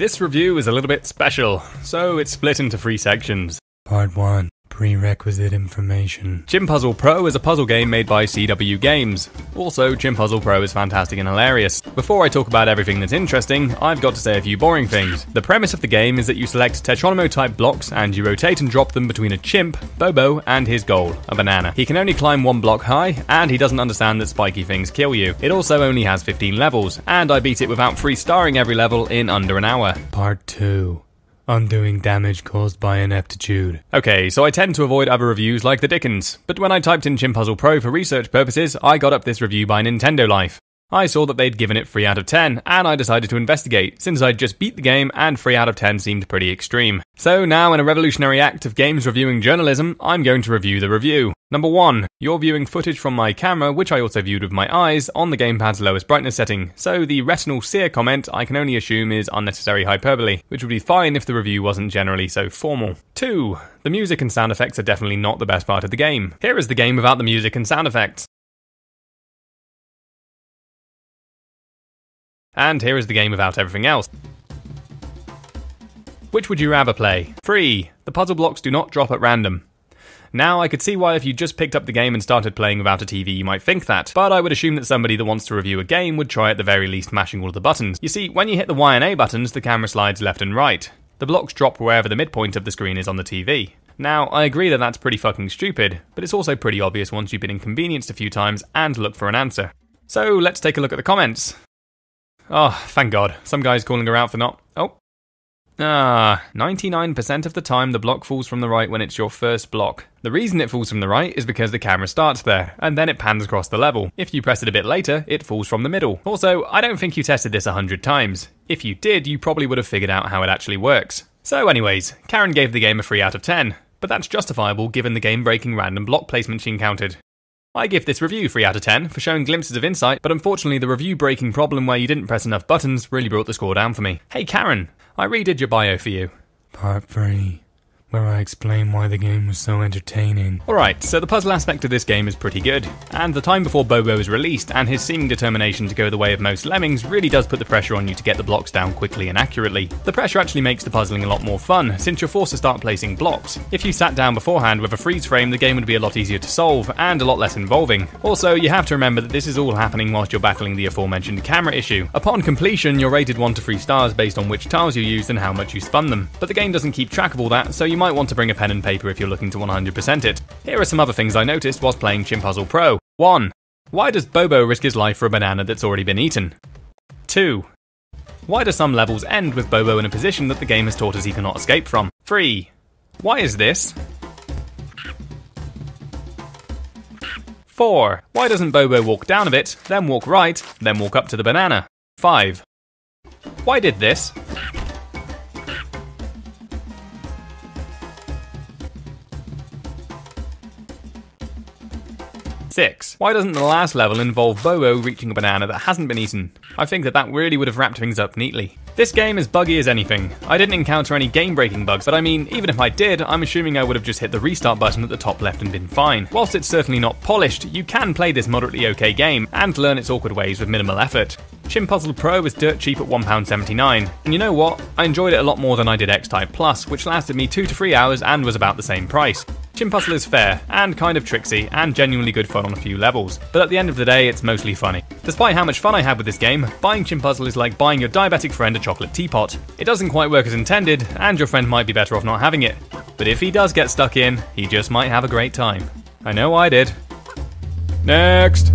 This review is a little bit special, so it's split into 3 sections. Part 1. Prerequisite information. Chimpuzzle Pro is a puzzle game made by CW Games. Also, Chimpuzzle Pro is fantastic and hilarious. Before I talk about everything that's interesting, I've got to say a few boring things. The premise of the game is that you select Tetronimo-type blocks and you rotate and drop them between a chimp, Bobo, and his goal, a banana. He can only climb 1 block high, and he doesn't understand that spiky things kill you. It also only has 15 levels, and I beat it without 3-starring every level in under an hour. Part 2. Undoing damage caused by ineptitude. Okay, so I tend to avoid other reviews like the Dickens, but when I typed in Chimpuzzle Pro for research purposes, I got up this review by Nintendo Life. I saw that they'd given it 3 out of 10, and I decided to investigate, since I'd just beat the game and 3 out of 10 seemed pretty extreme. So now, in a revolutionary act of games reviewing journalism, I'm going to review the review. Number 1. You're viewing footage from my camera, which I also viewed with my eyes, on the gamepad's lowest brightness setting, so the retinal sear comment I can only assume is unnecessary hyperbole, which would be fine if the review wasn't generally so formal. 2. The music and sound effects are definitely not the best part of the game. Here is the game without the music and sound effects. And here is the game without everything else. Which would you rather play? 3. The puzzle blocks do not drop at random. Now, I could see why if you just picked up the game and started playing without a TV you might think that, but I would assume that somebody that wants to review a game would try at the very least mashing all of the buttons. You see, when you hit the Y and A buttons, the camera slides left and right. The blocks drop wherever the midpoint of the screen is on the TV. Now, I agree that that's pretty fucking stupid, but it's also pretty obvious once you've been inconvenienced a few times and look for an answer. So, let's take a look at the comments. Oh, thank God. Some guy's calling her out for not... 99% of the time the block falls from the right when it's your first block. The reason it falls from the right is because the camera starts there, and then it pans across the level. If you press it a bit later, it falls from the middle. Also, I don't think you tested this 100 times. If you did, you probably would have figured out how it actually works. So anyways, Karen gave the game a 3 out of 10, but that's justifiable given the game-breaking random block placement she encountered. I give this review 3 out of 10 for showing glimpses of insight, but unfortunately the review-breaking problem where you didn't press enough buttons really brought the score down for me. Hey Karen, I redid your bio for you. Part 3. Where I explain why the game was so entertaining. Alright, so the puzzle aspect of this game is pretty good, and the time before Bobo is released and his seeming determination to go the way of most lemmings really does put the pressure on you to get the blocks down quickly and accurately. The pressure actually makes the puzzling a lot more fun, since you're forced to start placing blocks. If you sat down beforehand with a freeze frame, the game would be a lot easier to solve, and a lot less involving. Also, you have to remember that this is all happening whilst you're battling the aforementioned camera issue. Upon completion, you're rated 1 to 3 stars based on which tiles you used and how much you spun them. But the game doesn't keep track of all that, so you might want to bring a pen and paper if you're looking to 100% it. Here are some other things I noticed whilst playing Chimpuzzle Pro. 1. Why does Bobo risk his life for a banana that's already been eaten? 2. Why do some levels end with Bobo in a position that the game has taught us he cannot escape from? 3. Why is this? 4. Why doesn't Bobo walk down a bit, then walk right, then walk up to the banana? 5. Why did this? 6. Why doesn't the last level involve Bobo reaching a banana that hasn't been eaten? I think that really would have wrapped things up neatly. This game is buggy as anything. I didn't encounter any game-breaking bugs, but I mean, even if I did, I'm assuming I would have just hit the restart button at the top left and been fine. Whilst it's certainly not polished, you can play this moderately okay game, and learn its awkward ways with minimal effort. Chimpuzzle Pro is dirt cheap at £1.79, and you know what? I enjoyed it a lot more than I did X-Type Plus, which lasted me 2 to 3 hours and was about the same price. Chimpuzzle is fair, and kind of tricksy, and genuinely good fun on a few levels, but at the end of the day, it's mostly funny. Despite how much fun I had with this game, buying Chimpuzzle is like buying your diabetic friend a chocolate teapot. It doesn't quite work as intended, and your friend might be better off not having it. But if he does get stuck in, he just might have a great time. I know I did. Next!